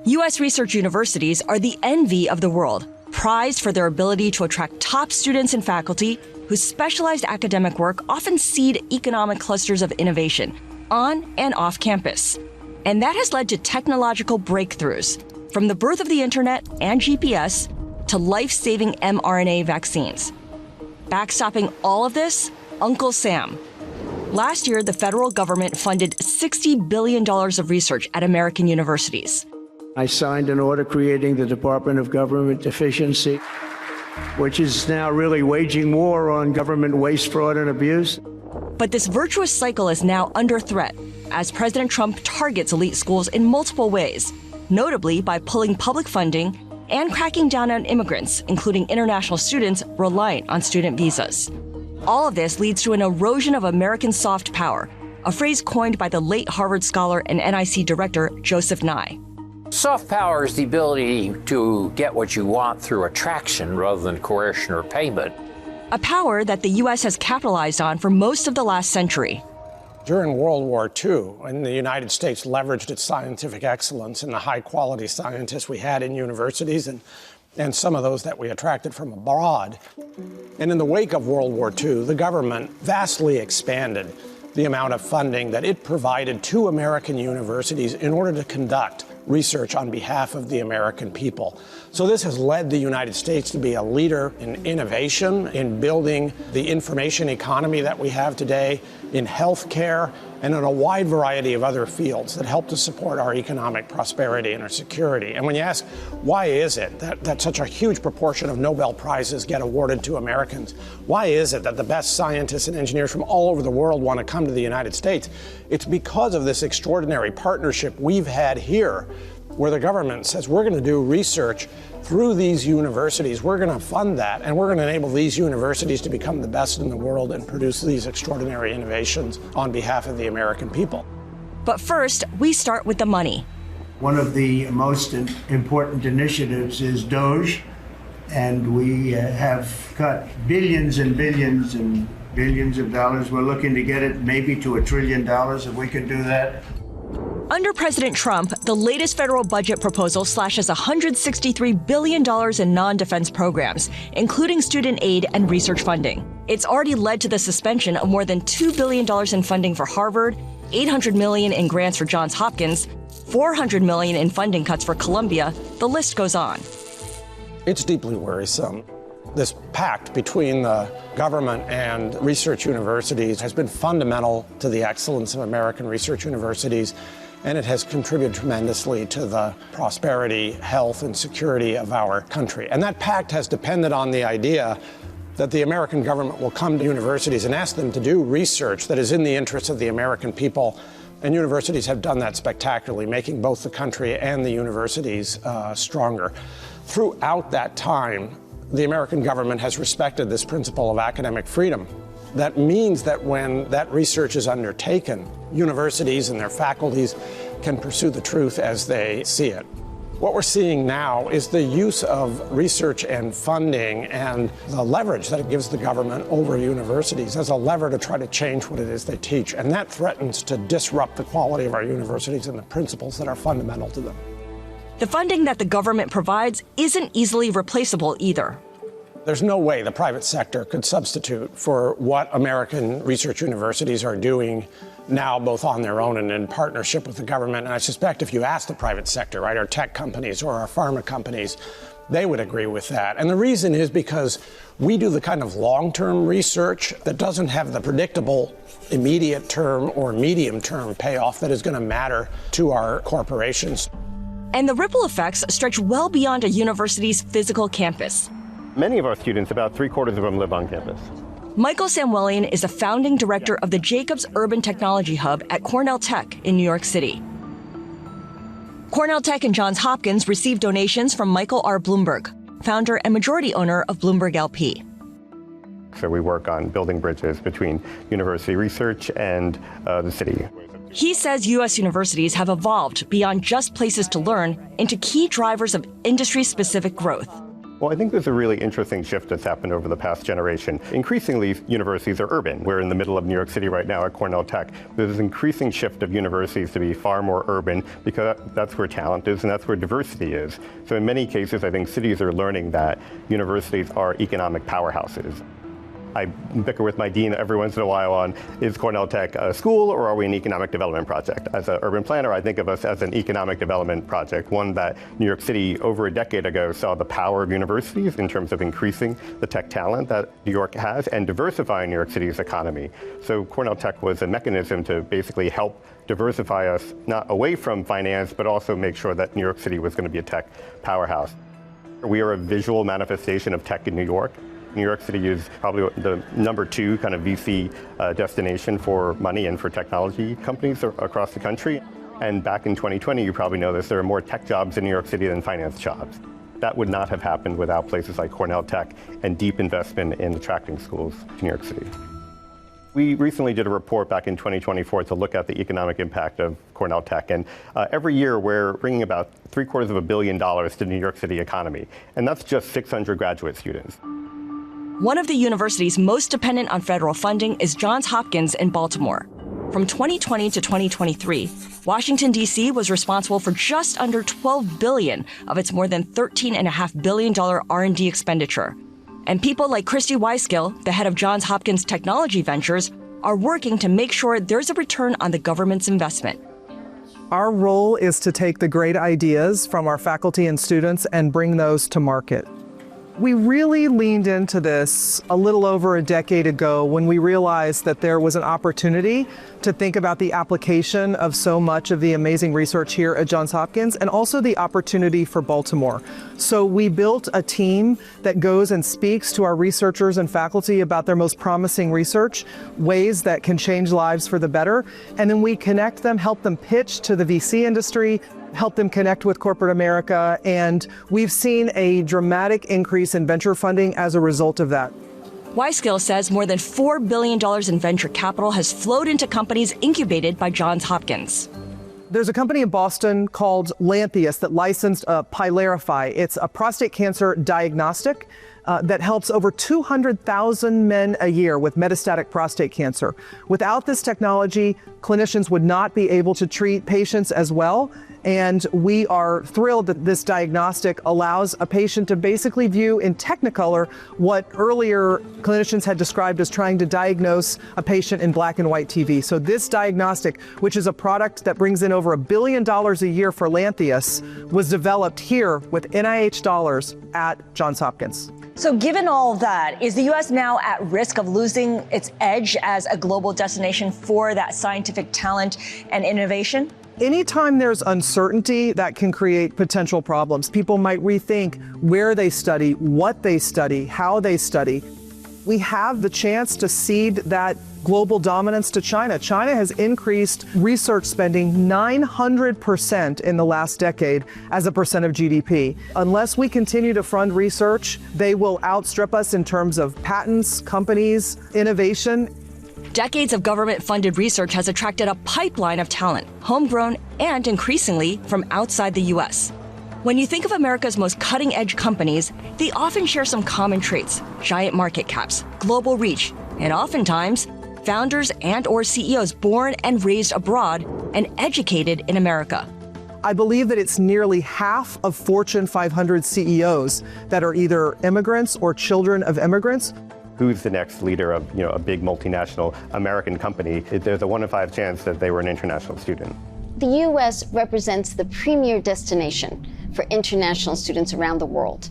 U.S. research universities are the envy of the world, prized for their ability to attract top students and faculty whose specialized academic work often seed economic clusters of innovation on and off campus. And that has led to technological breakthroughs, from the birth of the internet and GPS to life-saving mRNA vaccines. Backstopping all of this, Uncle Sam. Last year, the federal government funded $60 billion of research at American universities. I signed an order creating the Department of Government Efficiency, which is now really waging war on government waste, fraud, and abuse. But this virtuous cycle is now under threat as President Trump targets elite schools in multiple ways, notably by pulling public funding and cracking down on immigrants, including international students reliant on student visas. All of this leads to an erosion of American soft power, a phrase coined by the late Harvard scholar and NIC director Joseph Nye. Soft power is the ability to get what you want through attraction rather than coercion or payment. A power that the U.S. has capitalized on for most of the last century. During World War II, when the United States leveraged its scientific excellence and the high-quality scientists we had in universities and some of those that we attracted from abroad. And in the wake of World War II, the government vastly expanded the amount of funding that it provided to American universities in order to conduct research on behalf of the American people. So this has led the United States to be a leader in innovation, in building the information economy that we have today, in healthcare, and in a wide variety of other fields that help to support our economic prosperity and our security. And when you ask, why is it that such a huge proportion of Nobel Prizes get awarded to Americans? Why is it that the best scientists and engineers from all over the world want to come to the United States? It's because of this extraordinary partnership we've had here, where the government says we're going to do research through these universities. We're going to fund that, and we're going to enable these universities to become the best in the world and produce these extraordinary innovations on behalf of the American people. But first, we start with the money. One of the most important initiatives is DOGE, and we have cut billions and billions and billions of dollars. We're looking to get it maybe to $1 trillion if we can do that. Under President Trump, the latest federal budget proposal slashes $163 billion in non-defense programs, including student aid and research funding. It's already led to the suspension of more than $2 billion in funding for Harvard, $800 million in grants for Johns Hopkins, $400 million in funding cuts for Columbia. The list goes on. It's deeply worrisome. This pact between the government and research universities has been fundamental to the excellence of American research universities, and it has contributed tremendously to the prosperity, health, and security of our country. And that pact has depended on the idea that the American government will come to universities and ask them to do research that is in the interest of the American people. And universities have done that spectacularly, making both the country and the universities stronger. Throughout that time, the American government has respected this principle of academic freedom. That means that when that research is undertaken, universities and their faculties can pursue the truth as they see it. What we're seeing now is the use of research and funding and the leverage that it gives the government over universities as a lever to try to change what it is they teach. And that threatens to disrupt the quality of our universities and the principles that are fundamental to them. The funding that the government provides isn't easily replaceable either. There's no way the private sector could substitute for what American research universities are doing now, both on their own and in partnership with the government. And I suspect if you ask the private sector, right, our tech companies or our pharma companies, they would agree with that. And the reason is because we do the kind of long-term research that doesn't have the predictable immediate term or medium-term payoff that is going to matter to our corporations. And the ripple effects stretch well beyond a university's physical campus. Many of our students, about 3/4 of them, live on campus. Michael Samuelian is the founding director of the Jacobs Urban Technology Hub at Cornell Tech in New York City. Cornell Tech and Johns Hopkins received donations from Michael R. Bloomberg, founder and majority owner of Bloomberg LP. So we work on building bridges between university research and the city. He says U.S. universities have evolved beyond just places to learn into key drivers of industry-specific growth. Well, I think there's a really interesting shift that's happened over the past generation. Increasingly, universities are urban. We're in the middle of New York City right now at Cornell Tech. There's an increasing shift of universities to be far more urban because that's where talent is and that's where diversity is. So in many cases, I think cities are learning that universities are economic powerhouses. I bicker with my dean every once in a while on, is Cornell Tech a school or are we an economic development project? As an urban planner, I think of us as an economic development project, one that New York City over a decade ago saw the power of universities in terms of increasing the tech talent that New York has and diversifying New York City's economy. So Cornell Tech was a mechanism to basically help diversify us, not away from finance, but also make sure that New York City was going to be a tech powerhouse. We are a visual manifestation of tech in New York. New York City is probably the #2 kind of VC destination for money and for technology companies across the country. And back in 2020, you probably know this, there are more tech jobs in New York City than finance jobs. That would not have happened without places like Cornell Tech and deep investment in attracting schools to New York City. We recently did a report back in 2024 to look at the economic impact of Cornell Tech. And every year we're bringing about $750 million to the New York City economy. And that's just 600 graduate students. One of the universities most dependent on federal funding is Johns Hopkins in Baltimore. From 2020 to 2023, Washington, D.C. was responsible for just under $12 billion of its more than $13.5 billion R&D expenditure. And people like Christy Weiskill, the head of Johns Hopkins Technology Ventures, are working to make sure there's a return on the government's investment. Our role is to take the great ideas from our faculty and students and bring those to market. We really leaned into this a little over a decade ago when we realized that there was an opportunity to think about the application of so much of the amazing research here at Johns Hopkins and also the opportunity for Baltimore. So we built a team that goes and speaks to our researchers and faculty about their most promising research, ways that can change lives for the better, and then we connect them, help them pitch to the VC industry, help them connect with corporate America, and we've seen a dramatic increase in venture funding as a result of that. Weiskill says more than $4 billion in venture capital has flowed into companies incubated by Johns Hopkins. There's a company in Boston called Lantheus that licensed Pylarify. It's a prostate cancer diagnostic that helps over 200,000 men a year with metastatic prostate cancer. Without this technology, clinicians would not be able to treat patients as well. And we are thrilled that this diagnostic allows a patient to basically view in Technicolor what earlier clinicians had described as trying to diagnose a patient in black and white TV. So this diagnostic, which is a product that brings in over $1 billion a year for Lantheus, was developed here with NIH dollars at Johns Hopkins. So given all that, is the U.S. now at risk of losing its edge as a global destination for that scientific talent and innovation? Anytime there's uncertainty, that can create potential problems. People might rethink where they study, what they study, how they study. We have the chance to cede that global dominance to China. China has increased research spending 900% in the last decade as a percent of GDP. Unless we continue to fund research, they will outstrip us in terms of patents, companies, innovation. Decades of government-funded research has attracted a pipeline of talent, homegrown and increasingly from outside the U.S. When you think of America's most cutting-edge companies, they often share some common traits: giant market caps, global reach, and oftentimes founders and/or CEOs born and raised abroad and educated in America. I believe that it's nearly half of Fortune 500 CEOs that are either immigrants or children of immigrants. Who's the next leader of a big multinational American company? There's a 1 in 5 chance that they were an international student. The U.S. represents the premier destination for international students around the world.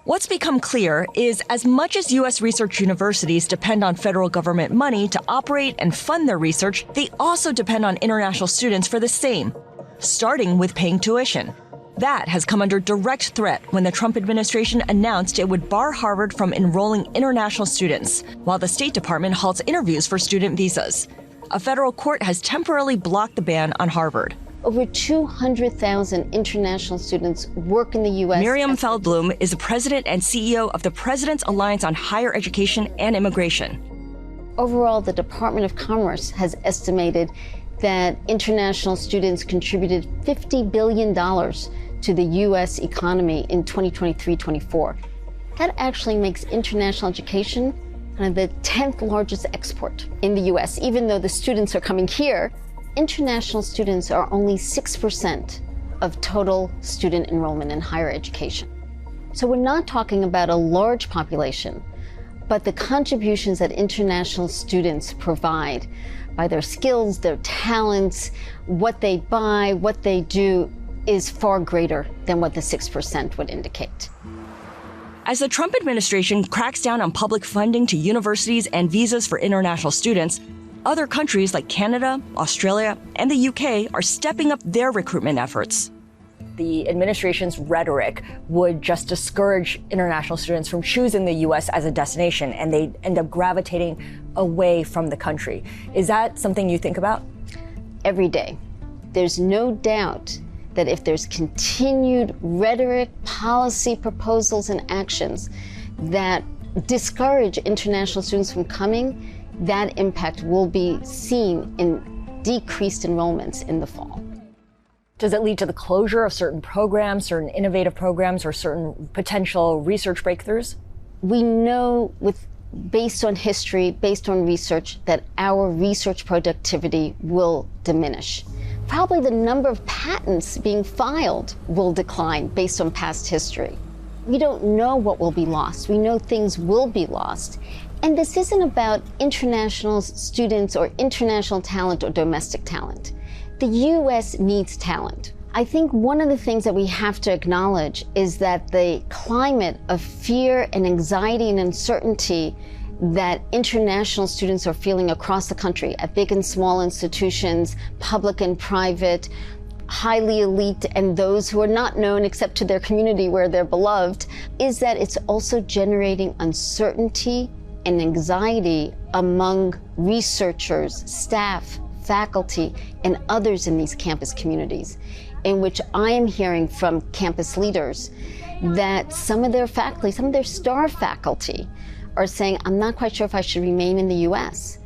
What's become clear is as much as U.S. research universities depend on federal government money to operate and fund their research, they also depend on international students for the same, starting with paying tuition. That has come under direct threat when the Trump administration announced it would bar Harvard from enrolling international students, while the State Department halts interviews for student visas. A federal court has temporarily blocked the ban on Harvard. Over 200,000 international students work in the U.S. Miriam Feldblum is the president and CEO of the President's Alliance on Higher Education and Immigration. Overall, the Department of Commerce has estimated that international students contributed $50 billion to the U.S. economy in 2023-24. that actually makes international education kind of the 10th largest export in the US. Even though the students are coming here, international students are only 6% of total student enrollment in higher education. So we're not talking about a large population, but the contributions that international students provide by their skills, their talents, what they buy, what they do, is far greater than what the 6% would indicate. As the Trump administration cracks down on public funding to universities and visas for international students, other countries like Canada, Australia, and the UK are stepping up their recruitment efforts. The administration's rhetoric would just discourage international students from choosing the U.S. as a destination, and they end up gravitating away from the country. Is that something you think about? Every day. There's no doubt that if there's continued rhetoric, policy proposals, and actions that discourage international students from coming, that impact will be seen in decreased enrollments in the fall. Does it lead to the closure of certain programs, certain innovative programs, or certain potential research breakthroughs? We know, based on history, based on research, that our research productivity will diminish. Probably the number of patents being filed will decline based on past history. We don't know what will be lost. We know things will be lost. And this isn't about international students or international talent or domestic talent. The U.S. needs talent. I think one of the things that we have to acknowledge is that the climate of fear and anxiety and uncertainty that international students are feeling across the country at big and small institutions, public and private, highly elite, and those who are not known except to their community where they're beloved, is that it's also generating uncertainty and anxiety among researchers, staff, faculty, and others in these campus communities, in which I am hearing from campus leaders that some of their faculty, some of their star faculty, are saying, I'm not quite sure if I should remain in the US.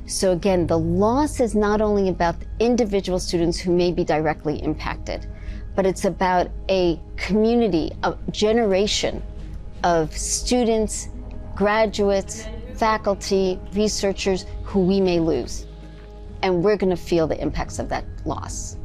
So again, the loss is not only about individual students who may be directly impacted, but it's about a community, a generation of students, graduates, faculty, researchers who we may lose. And we're going to feel the impacts of that loss.